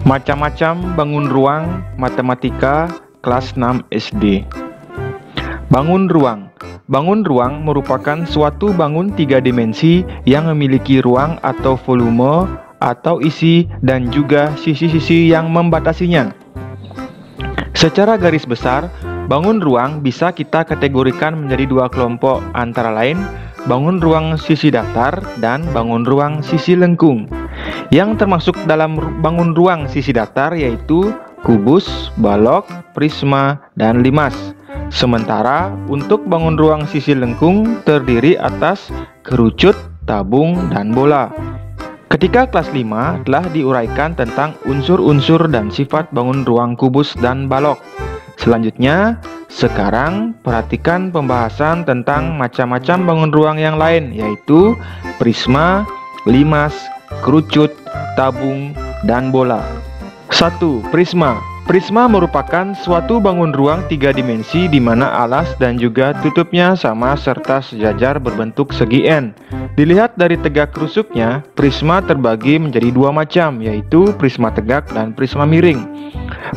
Macam-macam bangun ruang matematika kelas 6 SD. Bangun ruang. Bangun ruang merupakan suatu bangun tiga dimensi yang memiliki ruang atau volume atau isi dan juga sisi-sisi yang membatasinya. Secara garis besar, bangun ruang bisa kita kategorikan menjadi dua kelompok, antara lain bangun ruang sisi datar dan bangun ruang sisi lengkung. Yang termasuk dalam bangun ruang sisi datar yaitu kubus, balok, prisma, dan limas. Sementara untuk bangun ruang sisi lengkung terdiri atas kerucut, tabung, dan bola. Ketika kelas 5 telah diuraikan tentang unsur-unsur dan sifat bangun ruang kubus dan balok. Selanjutnya, sekarang perhatikan pembahasan tentang macam-macam bangun ruang yang lain, yaitu prisma, limas, kerucut, tabung, dan bola. 1. Prisma. Prisma merupakan suatu bangun ruang tiga dimensi di mana alas dan juga tutupnya sama serta sejajar berbentuk segi N. Dilihat dari tegak rusuknya, prisma terbagi menjadi dua macam, yaitu prisma tegak dan prisma miring.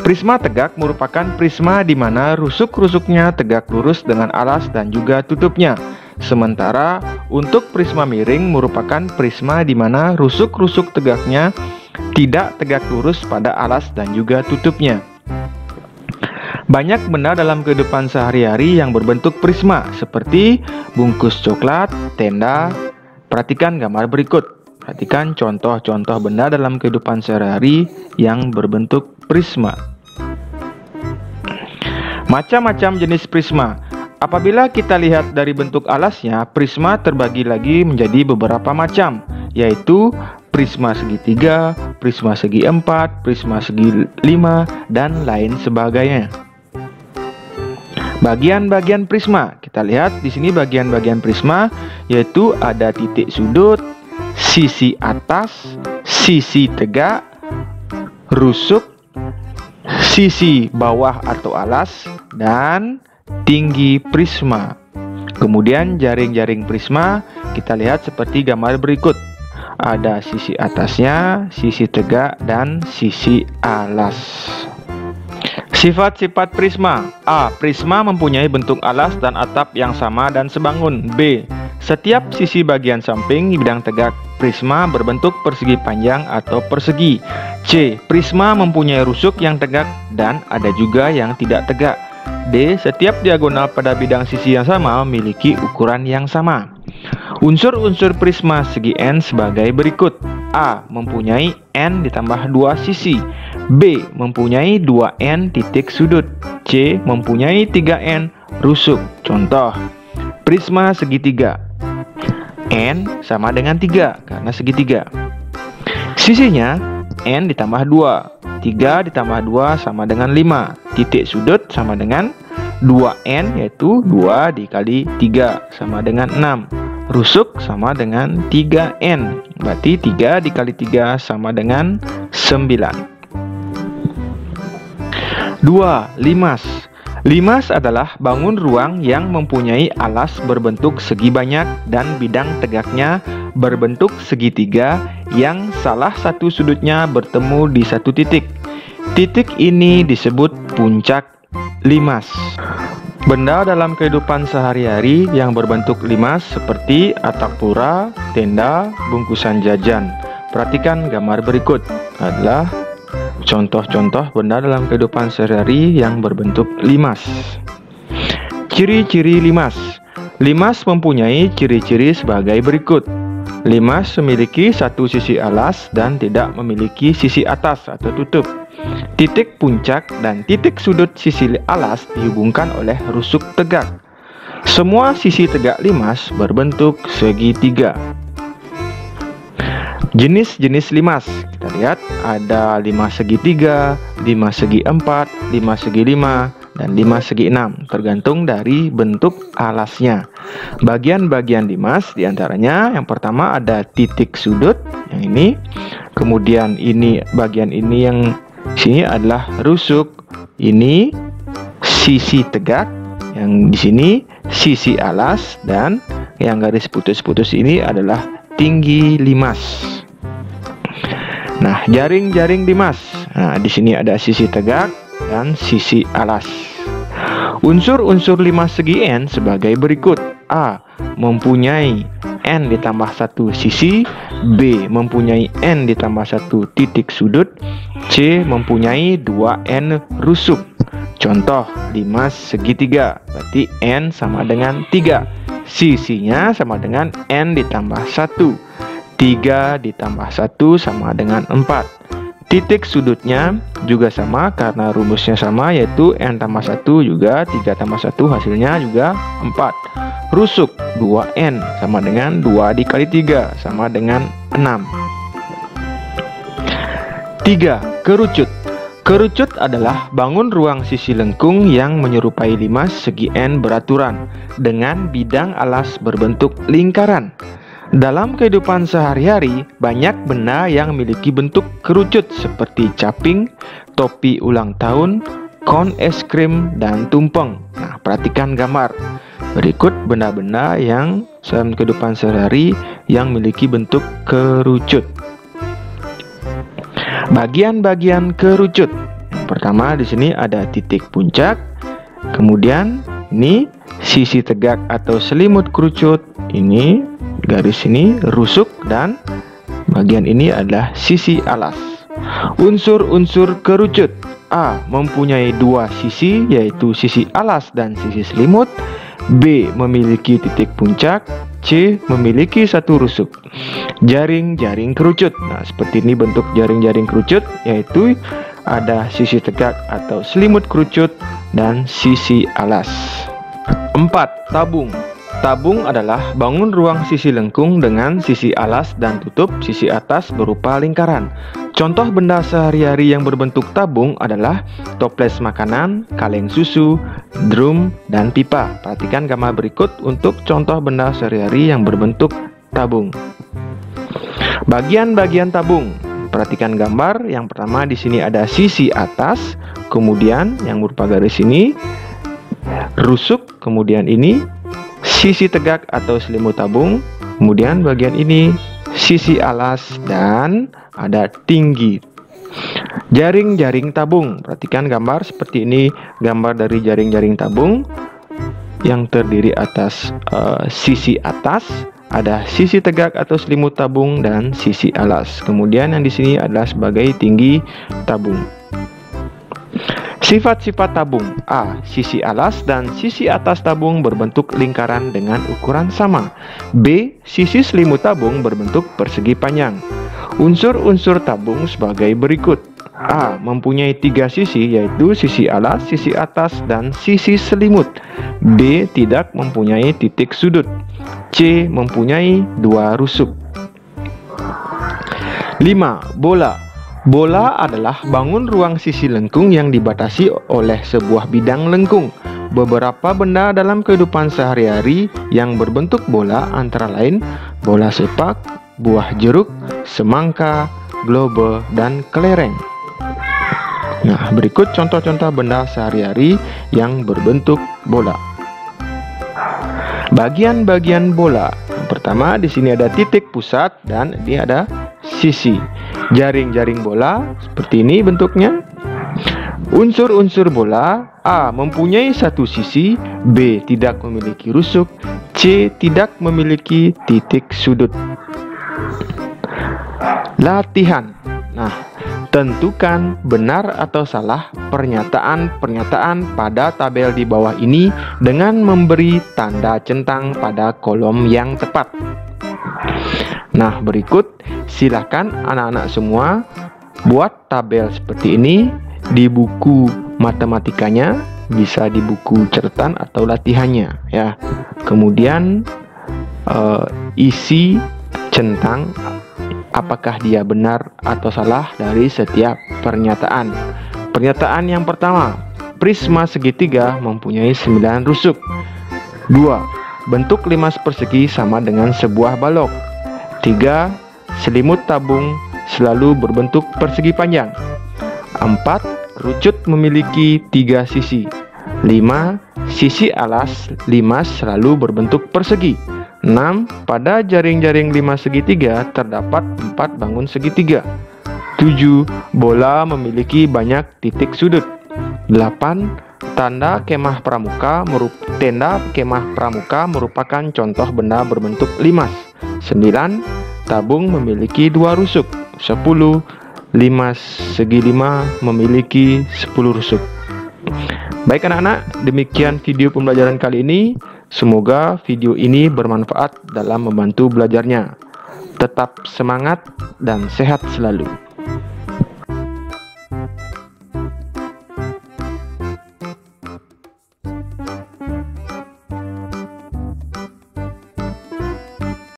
Prisma tegak merupakan prisma di mana rusuk-rusuknya tegak lurus dengan alas dan juga tutupnya. Sementara untuk prisma miring merupakan prisma di mana rusuk-rusuk tegaknya tidak tegak lurus pada alas dan juga tutupnya. Banyak benda dalam kehidupan sehari-hari yang berbentuk prisma, seperti bungkus coklat, tenda. Perhatikan gambar berikut. Perhatikan contoh-contoh benda dalam kehidupan sehari-hari yang berbentuk prisma. Macam-macam jenis prisma. Apabila kita lihat dari bentuk alasnya, prisma terbagi lagi menjadi beberapa macam, yaitu prisma segitiga, prisma segi 4, prisma segi 5, dan lain sebagainya. Bagian-bagian prisma. Kita lihat di sini bagian-bagian prisma, yaitu ada titik sudut, sisi atas, sisi tegak, rusuk, sisi bawah atau alas, dan tinggi prisma. Kemudian jaring-jaring prisma kita lihat seperti gambar berikut. Ada sisi atasnya, sisi tegak, dan sisi alas. Sifat-sifat prisma. A. Prisma mempunyai bentuk alas dan atap yang sama dan sebangun. B. Setiap sisi bagian samping bidang tegak prisma berbentuk persegi panjang atau persegi. C. Prisma mempunyai rusuk yang tegak dan ada juga yang tidak tegak. D. Setiap diagonal pada bidang sisi yang sama memiliki ukuran yang sama. Unsur-unsur prisma segi N sebagai berikut. A. Mempunyai N ditambah 2 sisi. B. Mempunyai 2N titik sudut. C. Mempunyai 3N rusuk. Contoh, prisma segitiga. N sama dengan 3 karena segitiga. Sisinya N ditambah 2. 3 ditambah 2 sama dengan 5. Titik sudut sama dengan 2N, yaitu 2 dikali 3 sama dengan 6. Rusuk sama dengan 3N. Berarti 3 dikali 3 sama dengan 9. 2. Limas. Limas adalah bangun ruang yang mempunyai alas berbentuk segi banyak dan bidang tegaknya berbentuk segitiga yang salah satu sudutnya bertemu di satu titik. Titik ini disebut puncak limas. Benda dalam kehidupan sehari-hari yang berbentuk limas seperti atap pura, tenda, bungkusan jajan. Perhatikan gambar berikut adalah contoh-contoh benda dalam kehidupan sehari-hari yang berbentuk limas. Ciri-ciri limas. Limas mempunyai ciri-ciri sebagai berikut. Limas memiliki satu sisi alas dan tidak memiliki sisi atas atau tutup. Titik puncak dan titik sudut sisi alas dihubungkan oleh rusuk tegak. Semua sisi tegak limas berbentuk segitiga. Jenis-jenis limas. Kita lihat ada limas segitiga, limas segi 4, limas segi 5, dan limas segi 6, tergantung dari bentuk alasnya. Bagian-bagian limas diantaranya yang pertama ada titik sudut, yang ini. Kemudian ini bagian ini yang sini adalah rusuk, ini sisi tegak, yang di sini sisi alas, dan yang garis putus-putus ini adalah tinggi limas. Nah, jaring-jaring limas. Nah, di sini ada sisi tegak dan sisi alas. Unsur-unsur 5 segi N sebagai berikut. A. Mempunyai N ditambah 1 sisi. B. Mempunyai N ditambah 1 titik sudut. C. Mempunyai 2 N rusuk. Contoh 5 segitiga, berarti N sama dengan 3. Sisinya sama dengan N ditambah 1. 3 ditambah 1 sama dengan 4. Titik sudutnya juga sama karena rumusnya sama, yaitu N tambah 1 juga 3 tambah 1 hasilnya juga 4. Rusuk 2N sama dengan 2 dikali 3 sama dengan 6. 3. Kerucut. Kerucut adalah bangun ruang sisi lengkung yang menyerupai 5 segi N beraturan dengan bidang alas berbentuk lingkaran. Dalam kehidupan sehari-hari, banyak benda yang memiliki bentuk kerucut seperti caping, topi ulang tahun, kon es krim, dan tumpeng. Nah, perhatikan gambar. Berikut benda-benda yang dalam kehidupan sehari-hari yang memiliki bentuk kerucut. Bagian-bagian kerucut. Yang pertama di sini ada titik puncak. Kemudian ini sisi tegak atau selimut kerucut. Ini garis ini rusuk dan bagian ini adalah sisi alas. Unsur-unsur kerucut. A. Mempunyai 2 sisi, yaitu sisi alas dan sisi selimut. B. Memiliki titik puncak. C. Memiliki 1 rusuk. Jaring-jaring kerucut. Nah, seperti ini bentuk jaring-jaring kerucut, yaitu ada sisi tegak atau selimut kerucut dan sisi alas. 4. Tabung. Tabung adalah bangun ruang sisi lengkung dengan sisi alas dan tutup sisi atas berupa lingkaran. Contoh benda sehari-hari yang berbentuk tabung adalah toples makanan, kaleng susu, drum, dan pipa. Perhatikan gambar berikut untuk contoh benda sehari-hari yang berbentuk tabung. Bagian-bagian tabung. Perhatikan gambar. Yang pertama di sini ada sisi atas, kemudian yang berupa garis ini rusuk, kemudian ini sisi tegak atau selimut tabung, kemudian bagian ini sisi alas dan ada tinggi. Jaring-jaring tabung. Perhatikan gambar seperti ini, gambar dari jaring-jaring tabung yang terdiri atas sisi atas, ada sisi tegak atau selimut tabung dan sisi alas. Kemudian yang di sini adalah sebagai tinggi tabung. Sifat-sifat tabung. A. Sisi alas dan sisi atas tabung berbentuk lingkaran dengan ukuran sama. B. Sisi selimut tabung berbentuk persegi panjang. Unsur-unsur tabung sebagai berikut. A. Mempunyai 3 sisi, yaitu sisi alas, sisi atas, dan sisi selimut. B. Tidak mempunyai titik sudut. C. Mempunyai 2 rusuk. 5. Bola. Bola adalah bangun ruang sisi lengkung yang dibatasi oleh sebuah bidang lengkung. Beberapa benda dalam kehidupan sehari-hari yang berbentuk bola antara lain bola sepak, buah jeruk, semangka, globe, dan kelereng. Nah, berikut contoh-contoh benda sehari-hari yang berbentuk bola. Bagian-bagian bola. Yang pertama di sini ada titik pusat dan ini ada sisi. Jaring-jaring bola seperti ini bentuknya. Unsur-unsur bola. A. Mempunyai 1 sisi. B. Tidak memiliki rusuk. C. Tidak memiliki titik sudut. Latihan. Nah, tentukan benar atau salah pernyataan-pernyataan pada tabel di bawah ini dengan memberi tanda centang pada kolom yang tepat. Nah, berikut silakan anak-anak semua buat tabel seperti ini di buku matematikanya, bisa di buku catatan atau latihannya ya. Kemudian isi centang apakah dia benar atau salah dari setiap pernyataan. Pernyataan yang pertama, prisma segitiga mempunyai 9 rusuk. 2. Bentuk 5 persegi sama dengan sebuah balok. 3. Selimut tabung selalu berbentuk persegi panjang. 4. Kerucut memiliki 3 sisi. 5. Sisi alas 5 selalu berbentuk persegi. 6. Pada jaring-jaring 5 segitiga terdapat 4 bangun segitiga. 7. Bola memiliki banyak titik sudut. 8. Tenda kemah pramuka merupakan contoh benda berbentuk limas. 9. Tabung memiliki 2 rusuk. 10. Limas segi 5 memiliki 10 rusuk. Baik anak-anak, demikian video pembelajaran kali ini. Semoga video ini bermanfaat dalam membantu belajarnya. Tetap semangat dan sehat selalu.